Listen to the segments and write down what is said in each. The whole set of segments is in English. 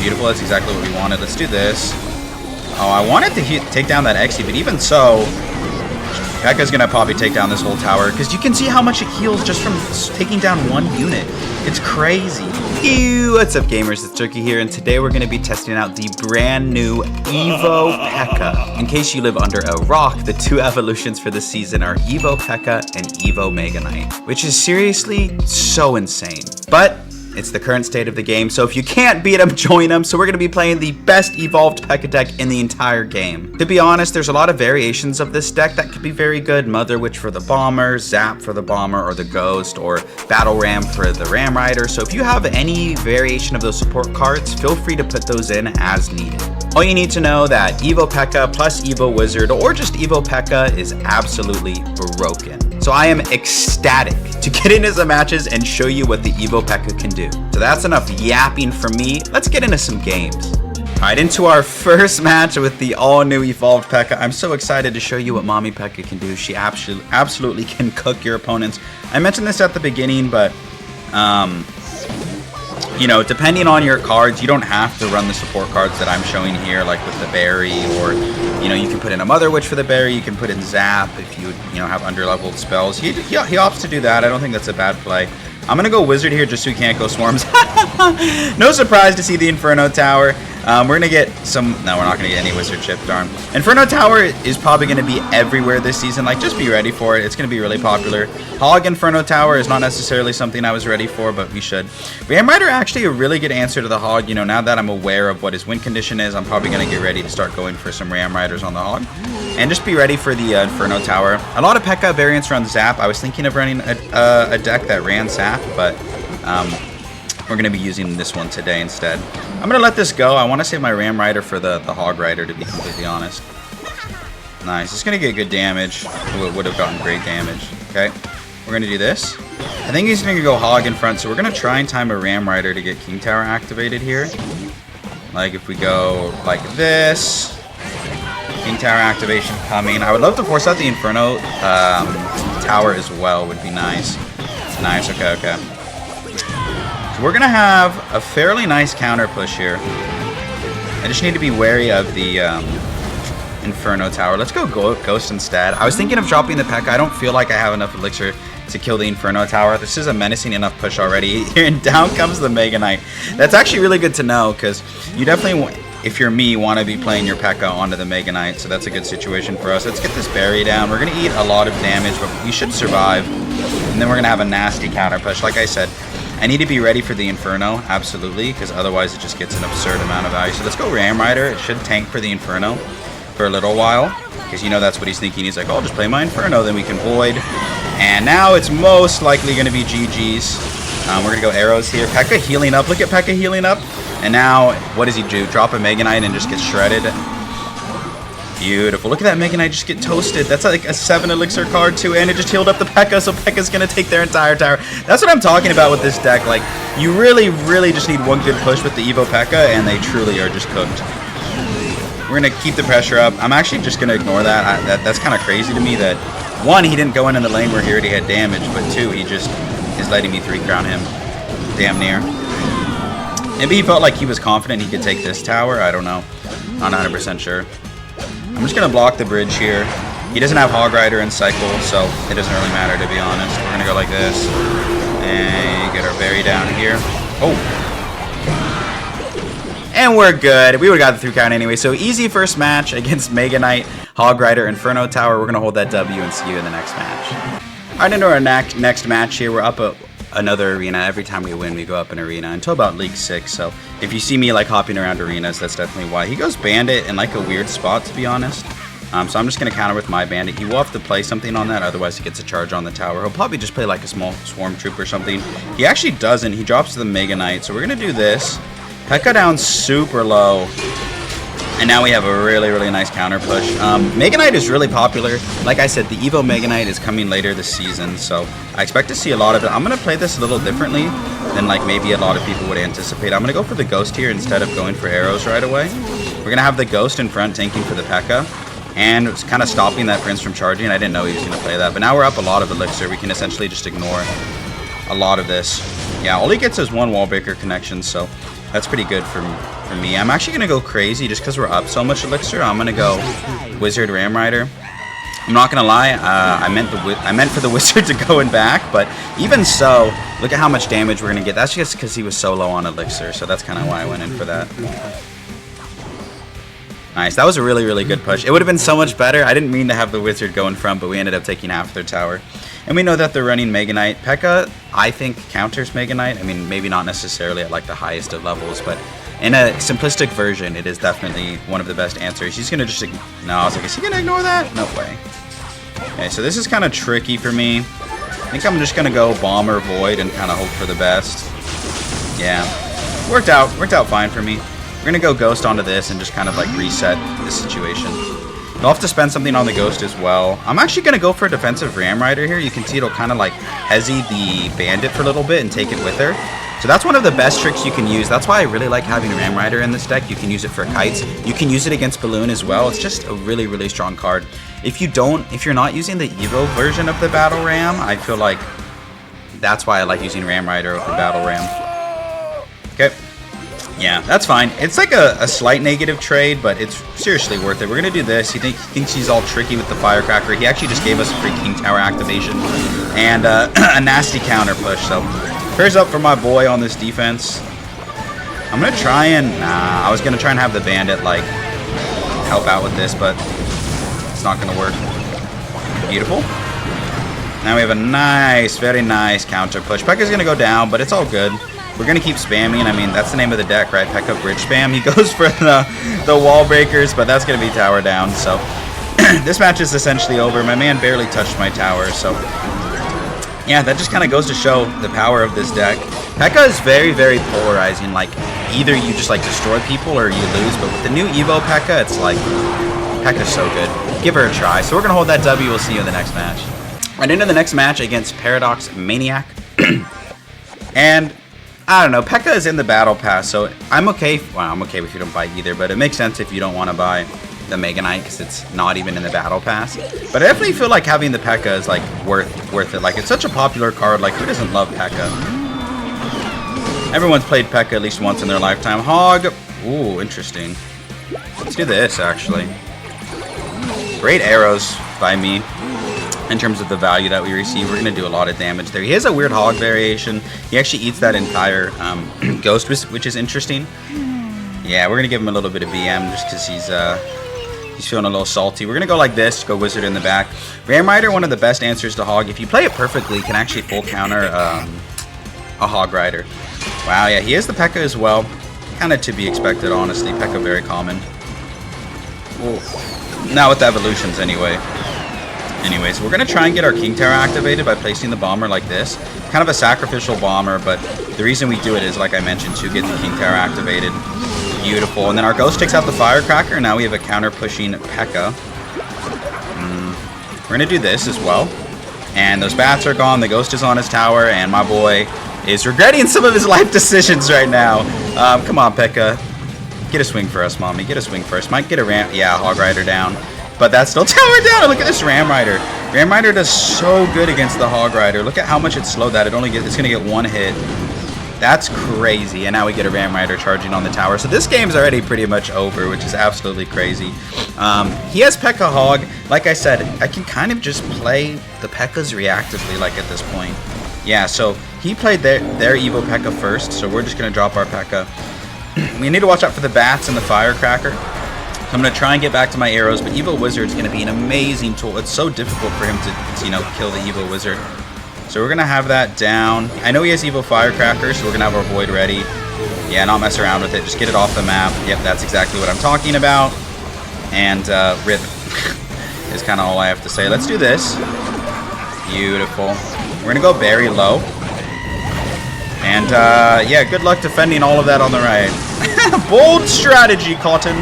Beautiful, that's exactly what we wanted. Let's do this. Oh, I wanted to take down that Xe, but even so, Pekka's gonna probably take down this whole tower, because you can see how much it heals just from taking down one unit. It's crazy. Ew, what's up gamers, it's Turkey here, and today we're gonna be testing out the brand new Evo Pekka. In case you live under a rock, the two evolutions for this season are Evo Pekka and Evo Mega Knight, which is seriously so insane. But it's the current state of the game, so if you can't beat them, join them. So we're going to be playing the best evolved Pekka deck in the entire game. To be honest, there's a lot of variations of this deck that could be very good. Mother Witch for the Bomber, Zap for the Bomber or the Ghost, or Battle Ram for the Ram Rider. So if you have any variation of those support cards, feel free to put those in as needed. All you need to know that Evo Pekka plus Evo Wizard or just Evo Pekka is absolutely broken. So I am ecstatic to get into some matches and show you what the Evo Pekka can do. So that's enough yapping from me. Let's get into some games. All right, into our first match with the all-new evolved Pekka. I'm so excited to show you what Mommy Pekka can do. She absolutely can cook your opponents. I mentioned this at the beginning, but you know, depending on your cards, you don't have to run the support cards that I'm showing here, like with the berry, or, you know, you can put in a Mother Witch for the berry, you can put in Zap if you know, have under-leveled spells. He opts to do that. I don't think that's a bad play. I'm going to go Wizard here just so he can't go Swarms. No surprise to see the Inferno Tower. We're going to get some... No, we're not going to get any Wizard chip, darn. Inferno Tower is probably going to be everywhere this season. Like, just be ready for it. It's going to be really popular. Hog Inferno Tower is not necessarily something I was ready for, but we should. Ram Rider actually a really good answer to the Hog. You know, now that I'm aware of what his win condition is, I'm probably going to get ready to start going for some Ram Riders on the Hog. And just be ready for the Inferno Tower. A lot of Pekka variants run Zap. I was thinking of running a deck that ran Zap, but we're going to be using this one today instead. I'm going to let this go. I want to save my Ram Rider for the Hog Rider, to be completely honest. Nice. It's going to get good damage. It would have gotten great damage. Okay. We're going to do this. I think he's going to go Hog in front, so we're going to try and time a Ram Rider to get King Tower activated here. Like if we go like this. King Tower activation coming. I would love to force out the Inferno Tower as well. Would be nice. Nice. Okay, okay. So we're going to have a fairly nice counter push here. I just need to be wary of the Inferno Tower. Let's go Ghost instead. I was thinking of dropping the Pekka. I don't feel like I have enough elixir to kill the Inferno Tower. This is a menacing enough push already. Here and down comes the Mega Knight. That's actually really good to know, because you definitely, if you're me, want to be playing your Pekka onto the Mega Knight. So that's a good situation for us. Let's get this berry down. We're going to eat a lot of damage, but we should survive. And then we're going to have a nasty counter push. Like I said, I need to be ready for the Inferno, absolutely, because otherwise it just gets an absurd amount of value. So let's go Ram Rider. It should tank for the Inferno for a little while, because you know that's what he's thinking. He's like, oh, I'll just play my Inferno, then we can Void. And now it's most likely going to be GG's. We're going to go arrows here. Pekka healing up. Look at Pekka healing up. And now, what does he do? Drop a Mega Knight and just get shredded. Beautiful. Look at that Mega Knight just get toasted. That's like a 7 elixir card too, and it just healed up the Pekka, so Pekka's going to take their entire tower. That's what I'm talking about with this deck. Like, you really, really just need one good push with the Evo Pekka, and they truly are just cooked. We're going to keep the pressure up. I'm actually just going to ignore that. That's kind of crazy to me that, one, he didn't go in the lane where he already had damage, but two, he just is letting me 3-crown him. Damn near. Maybe he felt like he was confident he could take this tower. I don't know. Not 100% sure. I'm just going to block the bridge here. He doesn't have Hog Rider in cycle, so it doesn't really matter, to be honest. We're going to go like this. And get our berry down here. Oh. And we're good. We would have got the 3-count anyway. So easy first match against Mega Knight, Hog Rider, Inferno Tower. We're going to hold that W and see you in the next match. All right, into our next match here. We're up another arena. Every time we win, we go up an arena until about League 6. So if you see me like hopping around arenas, that's definitely why. He goes Bandit in like a weird spot, to be honest. So I'm just going to counter with my Bandit. He will have to play something on that, otherwise he gets a charge on the tower. He'll probably just play like a small Swarm Troop or something. He actually doesn't. He drops to the Mega Knight. So we're going to do this. Pekka down super low. And now we have a really, really nice counter push. Mega Knight is really popular. Like I said, the Evo Mega Knight is coming later this season, so I expect to see a lot of it. I'm going to play this a little differently than like maybe a lot of people would anticipate. I'm going to go for the Ghost here instead of going for arrows right away. We're going to have the Ghost in front tanking for the Pekka. And it's kind of stopping that Prince from charging. I didn't know he was going to play that. But now we're up a lot of elixir. We can essentially just ignore a lot of this. Yeah, all he gets is one wall breaker connection, so That's pretty good for me. I'm actually going to go crazy just because we're up so much elixir. I'm going to go Wizard Ram Rider. I'm not going to lie, I meant for the Wizard to go in back, but even so, look at how much damage we're going to get. That's just because he was so low on elixir, so that's kind of why I went in for that. Nice, that was a really, really good push. It would have been so much better. I didn't mean to have the Wizard go in front, but we ended up taking half their tower. And we know that they're running Mega Knight. Pekka, I think, counters Mega Knight. I mean, maybe not necessarily at like the highest of levels, but in a simplistic version, it is definitely one of the best answers. He's gonna just, no, I was like, is he gonna ignore that? No way. Okay, so this is kind of tricky for me. I think I'm just gonna go Bomber Void and kind of hope for the best. Yeah, worked out fine for me. We're gonna go Ghost onto this and just kind of like reset the situation. You'll have to spend something on the Ghost as well. I'm actually gonna go for a defensive Ram Rider here. You can see it'll kind of like hezzy the Bandit for a little bit and take it with her. So that's one of the best tricks you can use. That's why I really like having Ram Rider in this deck. You can use it for kites. You can use it against Balloon as well. It's just a really, really strong card. If you're not using the Evo version of the Battle Ram, I feel like that's why I like using Ram Rider over Battle Ram. Okay. Yeah, that's fine. It's like a slight negative trade, but it's seriously worth it. We're going to do this. He thinks he's all tricky with the Firecracker. He actually just gave us a free King Tower activation and a nasty counter push. So, prayers up for my boy on this defense. I'm going to try and... Nah, I was going to try and have the Bandit, like, help out with this, but it's not going to work. Beautiful. Now we have a nice, very nice counter push. Pekka's going to go down, but it's all good. We're going to keep spamming. I mean, that's the name of the deck, right? Pekka Bridge Spam. He goes for the wall breakers, but that's going to be tower down. So this match is essentially over. My man barely touched my tower. So yeah, that just kind of goes to show the power of this deck. Pekka is very, very polarizing. Like, either you just like destroy people or you lose. But with the new Evo Pekka, it's like, Pekka's so good. Give her a try. So we're going to hold that W. We'll see you in the next match. Right into the next match against Paradox Maniac. And I don't know, Pekka is in the Battle Pass, so I'm okay. Well, I'm okay if you don't buy either, but it makes sense if you don't want to buy the Mega Knight because it's not even in the Battle Pass. But I definitely feel like having the Pekka is like worth it. Like, it's such a popular card. Like, who doesn't love Pekka? Everyone's played Pekka at least once in their lifetime. Hog. Ooh, interesting. Let's do this actually. Great arrows by me. In terms of the value that we receive, we're going to do a lot of damage there. He has a weird hog variation. He actually eats that entire ghost, which is interesting. Yeah, we're going to give him a little bit of BM just because he's feeling a little salty. We're going to go like this, go Wizard in the back. Ram Rider, one of the best answers to hog. If you play it perfectly, can actually full counter a hog rider. Wow, yeah, he is the Pekka as well. Kind of to be expected, honestly. Pekka very common. Ooh. Not with the evolutions anyway. Anyways, we're going to try and get our King Tower activated by placing the bomber like this. Kind of a sacrificial bomber, but the reason we do it is, like I mentioned, to get the King Tower activated. Beautiful. And then our Ghost takes out the Firecracker, and now we have a counter-pushing Pekka. We're going to do this as well. And those bats are gone, the Ghost is on his tower, and my boy is regretting some of his life decisions right now. Come on, Pekka. Get a swing for us, mommy. Get a swing for us. Might get a ramp. Yeah, Hog Rider down. But that's still tower down. Look at this Ram Rider. Ram Rider does so good against the Hog Rider. Look at how much it slowed that. It's going to get one hit. That's crazy. And now we get a Ram Rider charging on the tower. So this game's already pretty much over, which is absolutely crazy. He has Pekka Hog. Like I said, I can kind of just play the Pekkas reactively, like at this point. Yeah, so he played their Evo Pekka first, so we're just going to drop our Pekka. We need to watch out for the bats and the Firecracker. So I'm going to try and get back to my arrows, but Evo Wizard is going to be an amazing tool. It's so difficult for him to, you know, kill the Evo Wizard. So we're going to have that down. I know he has Evo Firecracker, so we're going to have our Void ready. Yeah, not mess around with it. Just get it off the map. Yep, that's exactly what I'm talking about. And RIP is kind of all I have to say. Let's do this. Beautiful. We're going to go very low. And, yeah, good luck defending all of that on the right. Bold strategy, Cotton.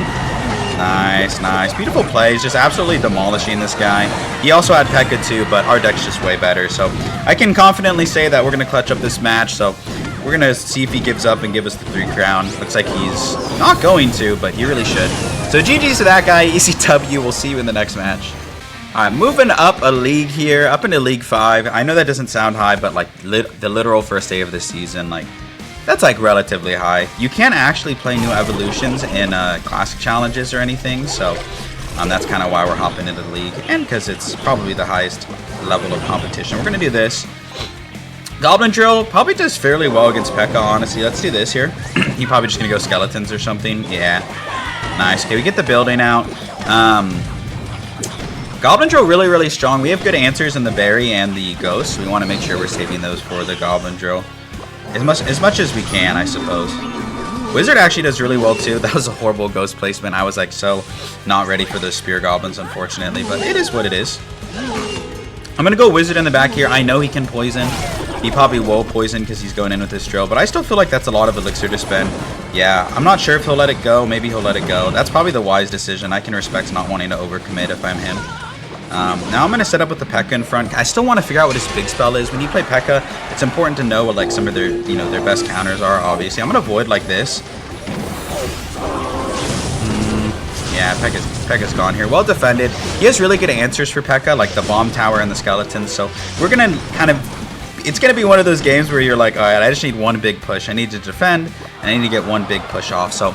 Nice, nice. Beautiful plays. Just absolutely demolishing this guy. He also had Pekka too, but our deck's just way better. So I can confidently say that we're going to clutch up this match. So we're going to see if he gives up and give us the 3 crown. Looks like he's not going to, but he really should. So GG's to that guy. Easy W. We'll see you in the next match. Alright, moving up a league here, up into League 5. I know that doesn't sound high, but like the literal first day of the season, like That's like relatively high. You can't actually play new evolutions in classic challenges or anything, so that's kind of why we're hopping into the league, and because it's probably the highest level of competition. We're gonna do this. Goblin Drill probably does fairly well against Pekka, honestly. Let's do this here. He probably just gonna go skeletons or something. Yeah, nice. Okay, we get the building out. Goblin Drill really strong. We have good answers in the berry and the ghost, so we want to make sure we're saving those for the Goblin Drill as much as we can, I suppose. Wizard actually does really well too. That was a horrible ghost placement. I was like so not ready for those spear goblins, unfortunately, but it is what it is. I'm gonna go Wizard in the back here. I know he can poison. He probably will poison because he's going in with his drill, but I still feel like that's a lot of elixir to spend. Yeah, I'm not sure if he'll let it go. Maybe he'll let it go. That's probably the wise decision. I can respect not wanting to overcommit if I'm him. Now I'm going to set up with the Pekka in front. I still want to figure out what his big spell is. When you play Pekka, it's important to know what like some of their, their best counters are, obviously. I'm going to avoid like this. Yeah, Pekka's gone here. Well defended. He has really good answers for Pekka, like the bomb tower and the skeletons. So we're going to kind of... It's going to be one of those games where you're like, all right, I just need one big push. I need to defend, and I need to get one big push off. So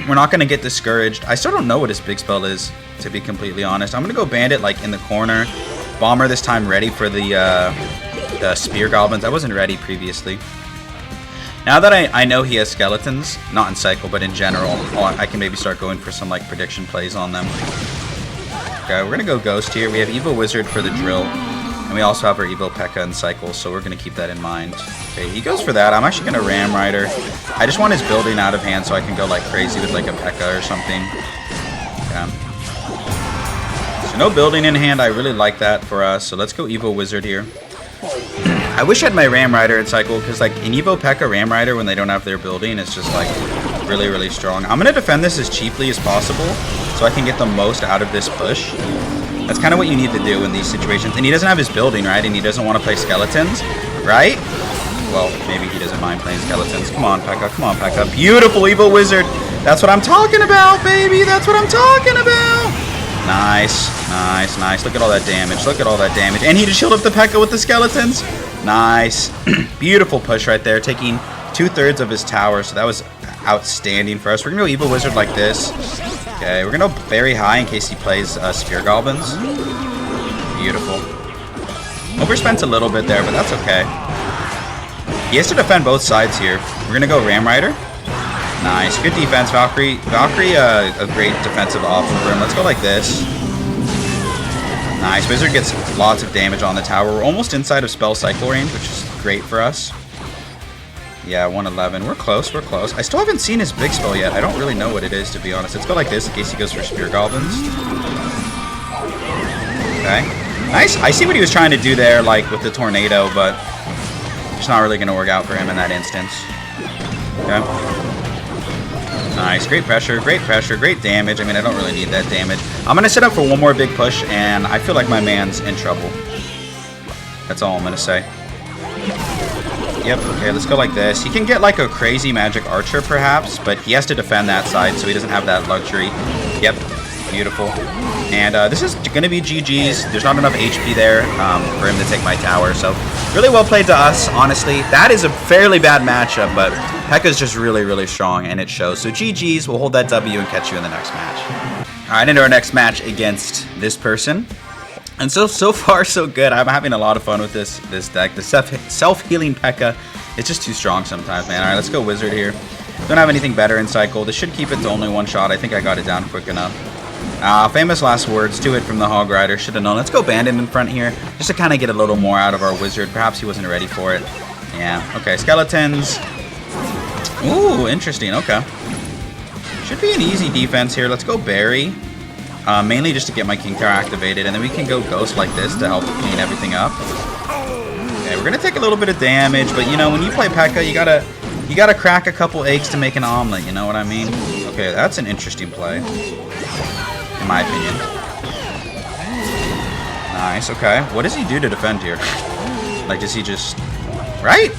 we're not going to get discouraged. I still don't know what his big spell is, to be completely honest. I'm going to go Bandit like in the corner. Bomber this time ready for the spear goblins. I wasn't ready previously. Now that I know he has skeletons, not in cycle, but in general, I can maybe start going for some like prediction plays on them. Okay, we're going to go Ghost here. We have Evo Wizard for the drill. And we also have our Evo Pekka in cycle, so we're going to keep that in mind. Okay, he goes for that. I'm actually going to Ram Rider. I just want his building out of hand so I can go like crazy with like a Pekka or something. Okay. So no building in hand. I really like that for us. So let's go Evo Wizard here. I wish I had my Ram Rider in cycle, because like in Evo Pekka, Ram Rider, when they don't have their building, it's just like really strong. I'm going to defend this as cheaply as possible so I can get the most out of this push. That's kind of what you need to do in these situations. And he doesn't have his building, right? And he doesn't want to play skeletons, right? Well, maybe he doesn't mind playing skeletons. Come on, Pekka. Come on, Pekka. Beautiful Evo Wizard. That's what I'm talking about, baby. That's what I'm talking about. Nice. Look at all that damage. Look at all that damage. And he just shielded up the Pekka with the skeletons. Nice. Beautiful push right there, taking 2/3 of his tower. So that was outstanding for us. We're going to go Evo Wizard like this. Okay, we're going to very high in case he plays Spear Goblins. Beautiful. Overspent a little bit there, but that's okay. He has to defend both sides here. We're going to go Ram Rider. Nice. Good defense, Valkyrie. Valkyrie, a great defensive option for him. Let's go like this. Nice. Wizard gets lots of damage on the tower. We're almost inside of spell cycle range, which is great for us. Yeah, 111. We're close. I still haven't seen his big spell yet. I don't really know what it is, to be honest. Let's go like this in case he goes for Spear Goblins. Okay. Nice. I see what he was trying to do there, like with the tornado, but it's not really going to work out for him in that instance. Okay. Nice. Great pressure, great damage. I mean, I don't really need that damage. I'm going to set up for one more big push, and I feel like my man's in trouble. That's all I'm going to say. Yep, okay, let's go like this. He can get like a crazy magic archer perhaps, but he has to defend that side, so he doesn't have that luxury. Yep, beautiful. And this is going to be GG's. There's not enough HP there for him to take my tower, so really well played to us, honestly. That is a fairly bad matchup, but Pekka's just really strong, and it shows. So GG's, we'll hold that W and catch you in the next match. All right, into our next match against this person. And so far, so good. I'm having a lot of fun with this deck. The self-healing Pekka, it's just too strong sometimes, man. All right, let's go Wizard here. Don't have anything better in cycle. This should keep it to only one shot. I think I got it down quick enough. Famous last words to it from the Hog Rider. Should have known. Let's go Bandit in front here, just to kind of get a little more out of our Wizard. Perhaps he wasn't ready for it. Yeah, okay, skeletons. Ooh, interesting, okay. Should be an easy defense here. Let's go Berry. Mainly just to get my King Tower activated, and then we can go Ghost like this to help clean everything up. Okay, we're gonna take a little bit of damage, but you know, when you play Pekka, you gotta crack a couple eggs to make an omelet. You know what I mean? Okay, that's an interesting play, in my opinion. Nice. Okay, what does he do to defend here? Like, does he just right?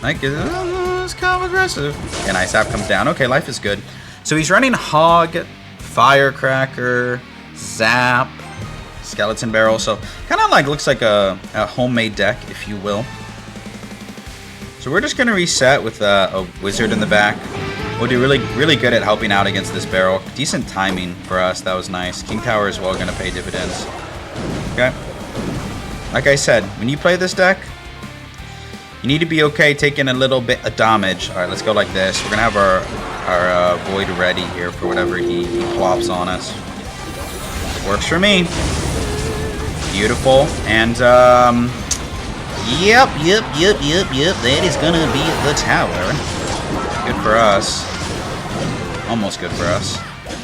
Like, it's kind of aggressive. Okay, nice. App comes down. Okay, life is good. So he's running Hog, Firecracker, Zap, Skeleton Barrel, so kind of like looks like a homemade deck, if you will. So So we're just going to reset with a wizard in the back. We'll do really good at helping out against this barrel. Decent timing for us. That was nice. King Tower as well going to pay dividends. Okay. Like I said, when you play this deck, you need to be okay taking a little bit of damage. All right, let's go like this. We're going to have our Void ready here for whatever he plops on us. Works for me. Beautiful. And, yep. That is going to be the tower. Good for us. Almost good for us.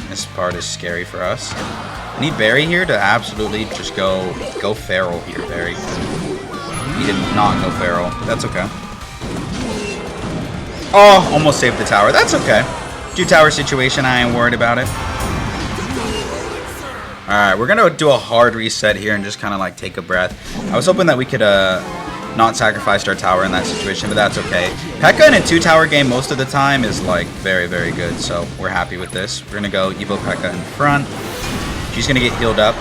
This part is scary for us. We need Barry here to absolutely just go feral here, Barry. He did not go feral. That's okay. Oh, almost saved the tower. That's okay. 2-tower situation, I ain't worried about it. Alright, we're going to do a hard reset here and just kind of like take a breath. I was hoping that we could not sacrifice our tower in that situation, but that's okay. Pekka in a 2-tower game most of the time is like very good, so we're happy with this. We're going to go Evo Pekka in front. She's going to get healed up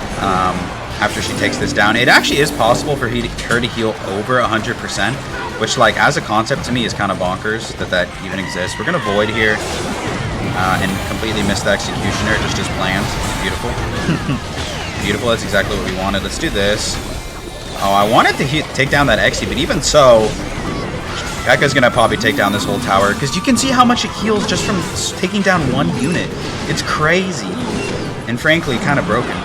after she takes this down. It actually is possible for her to heal over 100%, which like as a concept to me is kind of bonkers that even exists. We're going to Void here and completely miss the Executioner just as planned. Beautiful. Beautiful, that's exactly what we wanted. Let's do this. Oh, I wanted to take down that Exy, but even so, Pekka's going to probably take down this whole tower, because you can see how much it heals just from taking down one unit. It's crazy. And frankly, kind of broken.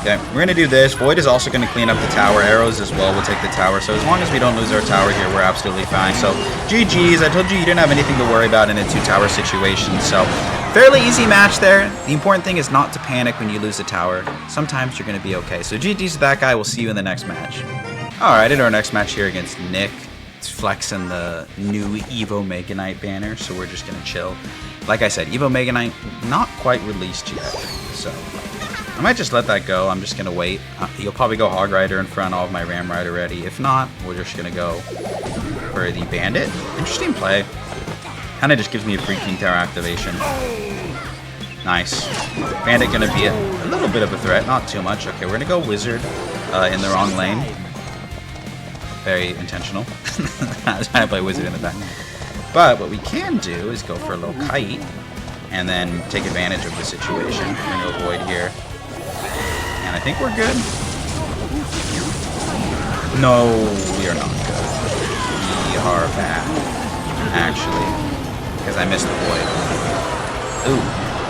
Okay, we're going to do this. Void is also going to clean up the tower. Arrows as well will take the tower. So as long as we don't lose our tower here, we're absolutely fine. So GG's. I told you didn't have anything to worry about in a 2-tower situation. So fairly easy match there. The important thing is not to panic when you lose a tower. Sometimes you're going to be okay. So GG's to that guy. We'll see you in the next match. Alright, in our next match here against Nick. It's flexing the new Evo Mega Knight banner. So we're just going to chill. Like I said, Evo Mega Knight not quite released yet. So I might just let that go. I'm just going to wait. You'll probably go Hog Rider in front. I'll have my Ram Rider ready. If not, we're just going to go for the Bandit. Interesting play. Kind of just gives me a free King Tower activation. Nice. Bandit going to be a little bit of a threat. Not too much. Okay, we're going to go Wizard in the wrong lane. Very intentional. I was trying to play Wizard in the back. But what we can do is go for a little Kite and then take advantage of the situation. We're going to avoid here. And I think we're good. No, we are not good. We are bad, actually, because I missed the Void. Ooh,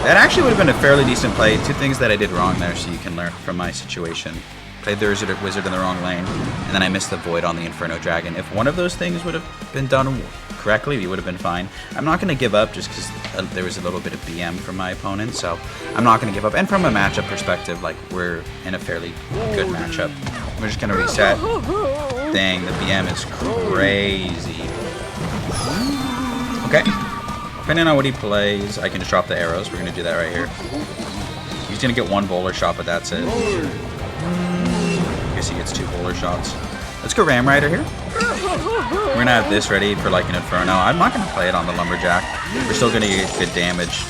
that actually would have been a fairly decent play. 2 things that I did wrong there, so you can learn from my situation. Played the Wizard in the wrong lane, and then I missed the Void on the Inferno Dragon. If one of those things would have been done correctly, we would have been fine. I'm not going to give up just because there was a little bit of BM from my opponent, so I'm not going to give up. And from a matchup perspective, like, we're in a fairly good matchup. We're just going to reset. Dang, the BM is crazy. Okay. Depending on what he plays, I can just drop the arrows. We're going to do that right here. He's going to get 1 bowler shot, but that's it. I guess he gets 2 bowler shots. Let's go Ram Rider here. We're going to have this ready for like an Inferno. I'm not going to play it on the Lumberjack. We're still going to get good damage.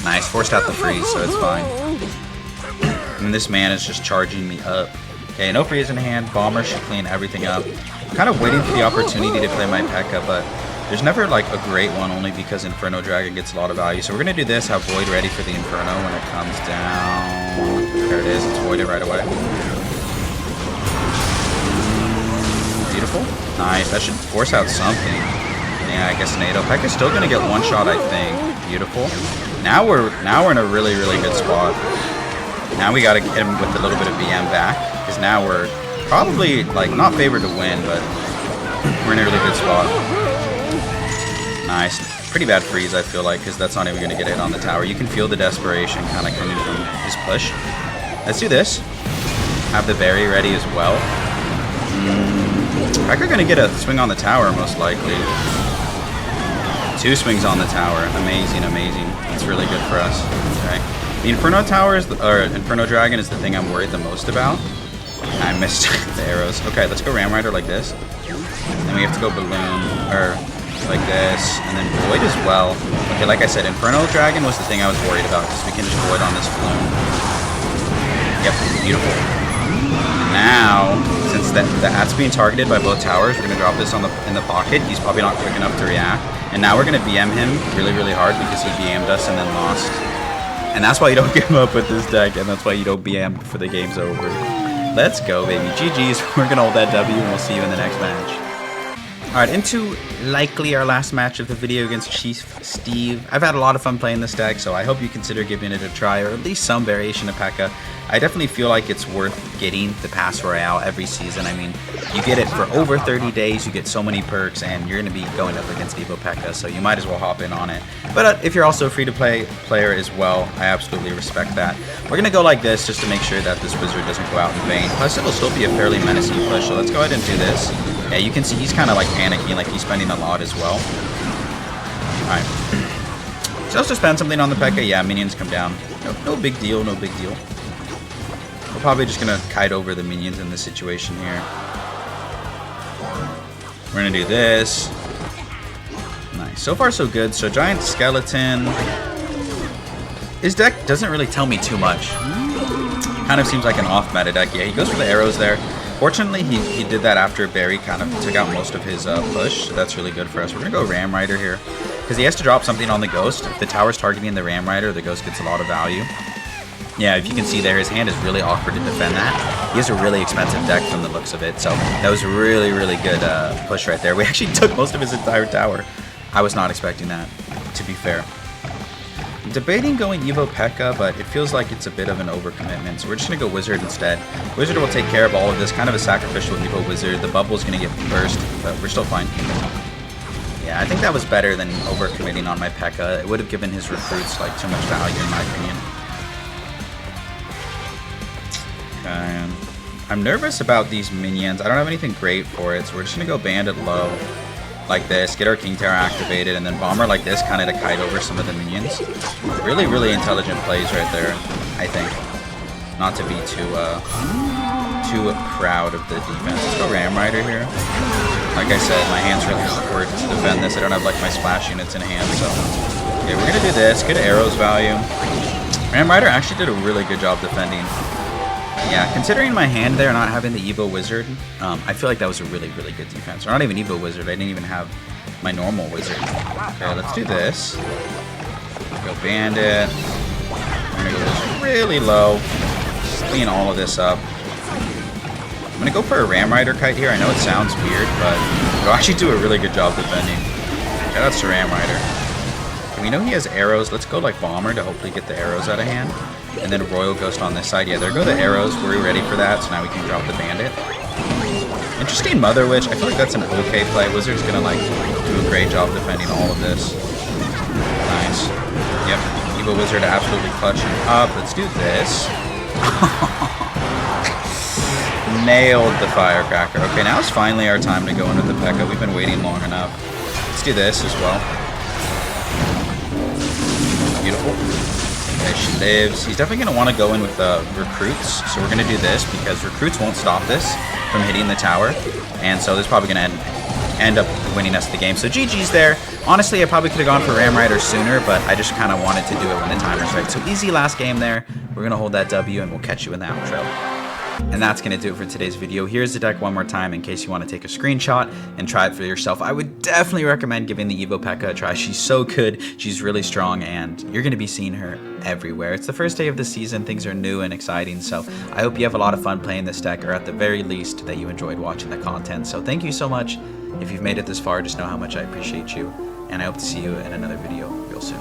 Nice. Forced out the freeze, so it's fine. And this man is just charging me up. Okay, no freeze in hand. Bomber should clean everything up. I'm kind of waiting for the opportunity to play my Pekka, but there's never like a great one only because Inferno Dragon gets a lot of value. So we're going to do this, have Void ready for the Inferno when it comes down. There it is. It's voided right away. Beautiful. Nice. That should force out something. Yeah, I guess NATO. Pekka's still going to get 1 shot, I think. Beautiful. Now we're in a really good spot. Now we got to get him with a little bit of BM back, because now we're probably like not favored to win, but we're in a really good spot. Nice. Pretty bad freeze, I feel like, because that's not even going to get hit on the tower. You can feel the desperation kind of coming from his push. Let's do this. Have the berry ready as well. Pekka going to get a swing on the tower, most likely. 2 swings on the tower. Amazing. It's really good for us. Okay. The Inferno Tower or Inferno Dragon is the thing I'm worried the most about. I missed the arrows. Okay, let's go Ram Rider like this. Then we have to go Balloon, or like this, and then Void as well. Okay, like I said, Inferno Dragon was the thing I was worried about, because we can just Void on this Balloon. Yep, beautiful. Now, since that's being targeted by both towers, we're going to drop this in the pocket. He's probably not quick enough to react. And now we're going to BM him really, really hard because he BM'd us and then lost. And that's why you don't give up with this deck, and that's why you don't BM before the game's over. Let's go, baby. GG's. We're going to hold that W, and we'll see you in the next match. Alright, into likely our last match of the video against Chief Steve. I've had a lot of fun playing this deck, so I hope you consider giving it a try, or at least some variation of Pekka. I definitely feel like it's worth getting the Clash Royale every season. I mean, you get it for over 30 days, you get so many perks, and you're going to be going up against Evo Pekka, so you might as well hop in on it. But if you're also a free-to-play player as well, I absolutely respect that. We're going to go like this just to make sure that this wizard doesn't go out in vain. Plus, it'll still be a fairly menacing push, so let's go ahead and do this. Yeah, you can see he's kind of like panicking, like he's spending a lot as well. Alright. Just to spend something on the Pekka, yeah, minions come down. No big deal, no big deal. We're probably just going to kite over the minions in this situation here. We're going to do this. Nice. So far, so good. So, Giant Skeleton. His deck doesn't really tell me too much. Kind of seems like an off-meta deck. Yeah, he goes for the arrows there. Fortunately, he did that after Barry kind of took out most of his push, so that's really good for us. We're going to go Ram Rider here, because he has to drop something on the Ghost. If the tower's targeting the Ram Rider, the Ghost gets a lot of value. Yeah, if you can see there, his hand is really awkward to defend that. He has a really expensive deck from the looks of it, so that was a really, really good push right there. We actually took most of his entire tower. I was not expecting that, to be fair. I'm debating going Evo Pekka, but it feels like it's a bit of an overcommitment, so we're just going to go Wizard instead. Wizard will take care of all of this, kind of a sacrificial Evo Wizard. The bubble is going to get burst, but we're still fine. Yeah, I think that was better than overcommitting on my Pekka. It would have given his recruits like too much value in my opinion. Okay. I'm nervous about these minions. I don't have anything great for it, so we're just going to go Bandit low. Like this, get our King Tower activated, and then Bomber like this, kind of to kite over some of the minions. Really, really intelligent plays right there, I think. Not to be too proud of the defense. Let's go Ram Rider here. Like I said, my hand's really awkward to defend this. I don't have like my splash units in hand, so... Okay, we're gonna do this, get arrows value. Ram Rider actually did a really good job defending. Yeah, considering my hand there, not having the Evo Wizard, I feel like that was a really, really good defense. Or not even Evo Wizard, I didn't even have my normal Wizard. Okay, let's do this. Go Bandit. I'm gonna go this really low. Clean all of this up. I'm gonna go for a Ram Rider kite here. I know it sounds weird, but it'll actually do a really good job defending. Shout out to Ram Rider. Okay, we know he has arrows. Let's go like Bomber to hopefully get the arrows out of hand. And then Royal Ghost on this side. Yeah, there go the arrows. We're ready for that, so now we can drop the Bandit. Interesting Mother Witch. I feel like that's an okay play. Wizard's gonna like do a great job defending all of this. Nice. Yep. Evo Wizard absolutely clutching up. Let's do this. Nailed the Firecracker. Okay, now is finally our time to go into the Pekka. We've been waiting long enough. Let's do this as well. Beautiful. Okay, she lives. He's definitely going to want to go in with recruits, so we're going to do this because recruits won't stop this from hitting the tower, and so this is probably going to end up winning us the game. So GG's there. Honestly, I probably could have gone for Ram Rider sooner, but I just kind of wanted to do it when the timer's right. So easy last game there. We're going to hold that W, and we'll catch you in the outro. And that's going to do it for today's video. Here's the deck one more time in case you want to take a screenshot and try it for yourself. I would definitely recommend giving the Evo Pekka a try. She's so good. She's really strong, and you're going to be seeing her everywhere. It's the first day of the season. Things are new and exciting, so I hope you have a lot of fun playing this deck, or at the very least that you enjoyed watching the content. So thank you so much. If you've made it this far, just know how much I appreciate you, and I hope to see you in another video real soon.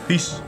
Peace.